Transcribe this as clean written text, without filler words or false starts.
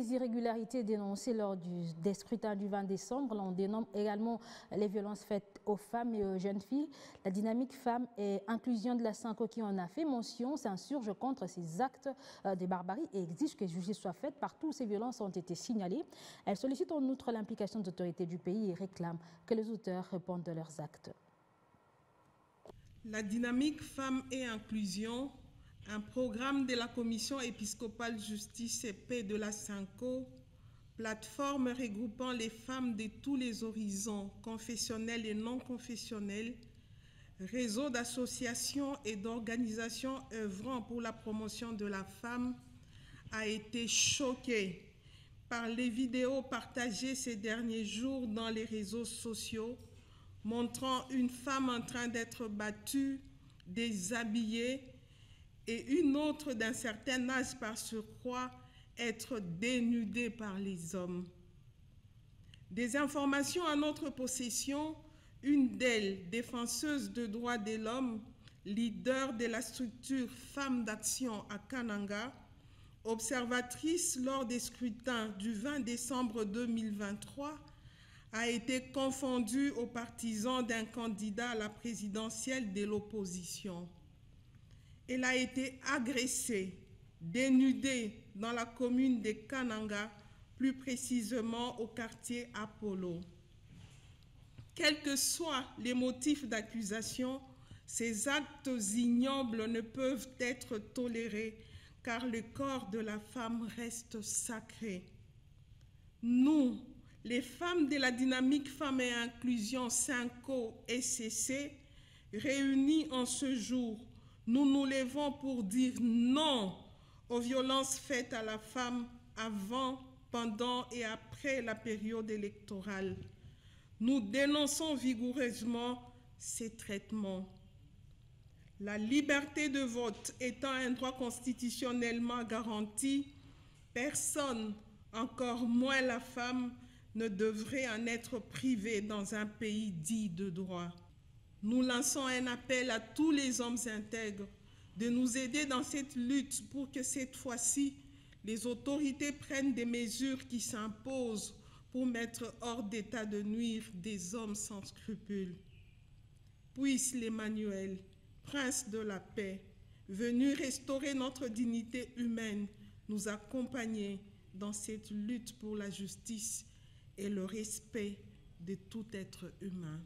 les irrégularités dénoncées lors des scrutins du 20 décembre, on dénomme également les violences faites aux femmes et aux jeunes filles. La dynamique femmes et inclusion de la Synco qui en a fait mention s'insurge contre ces actes de barbarie et exige que justice soit faite partout où ces violences ont été signalées. Elle sollicite en outre l'implication des autorités du pays et réclame que les auteurs répondent de leurs actes. La dynamique femmes et inclusion, un programme de la Commission épiscopale justice et paix de la Synco, plateforme regroupant les femmes de tous les horizons, confessionnels et non confessionnels, réseau d'associations et d'organisations œuvrant pour la promotion de la femme, a été choqué par les vidéos partagées ces derniers jours dans les réseaux sociaux, montrant une femme en train d'être battue, déshabillée, et une autre d'un certain âge par surcroît être dénudée par les hommes. Des informations en notre possession, une d'elles, défenseuse de droits de l'homme, leader de la structure Femmes d'Action à Kananga, observatrice lors des scrutins du 20 décembre 2023, a été confondue aux partisans d'un candidat à la présidentielle de l'opposition. Elle a été agressée, dénudée dans la commune de Kananga, plus précisément au quartier Apollo. Quels que soient les motifs d'accusation, ces actes ignobles ne peuvent être tolérés car le corps de la femme reste sacré. Nous, les femmes de la dynamique Femmes et Inclusion Synco SCC, réunies en ce jour, nous nous levons pour dire non aux violences faites à la femme avant, pendant et après la période électorale. Nous dénonçons vigoureusement ces traitements. La liberté de vote étant un droit constitutionnellement garanti, personne, encore moins la femme, ne devrait en être privé dans un pays dit de droit. Nous lançons un appel à tous les hommes intègres de nous aider dans cette lutte pour que cette fois-ci, les autorités prennent des mesures qui s'imposent pour mettre hors d'état de nuire des hommes sans scrupules. Puisse l'Emmanuel, Prince de la paix, venu restaurer notre dignité humaine, nous accompagner dans cette lutte pour la justice et le respect de tout être humain.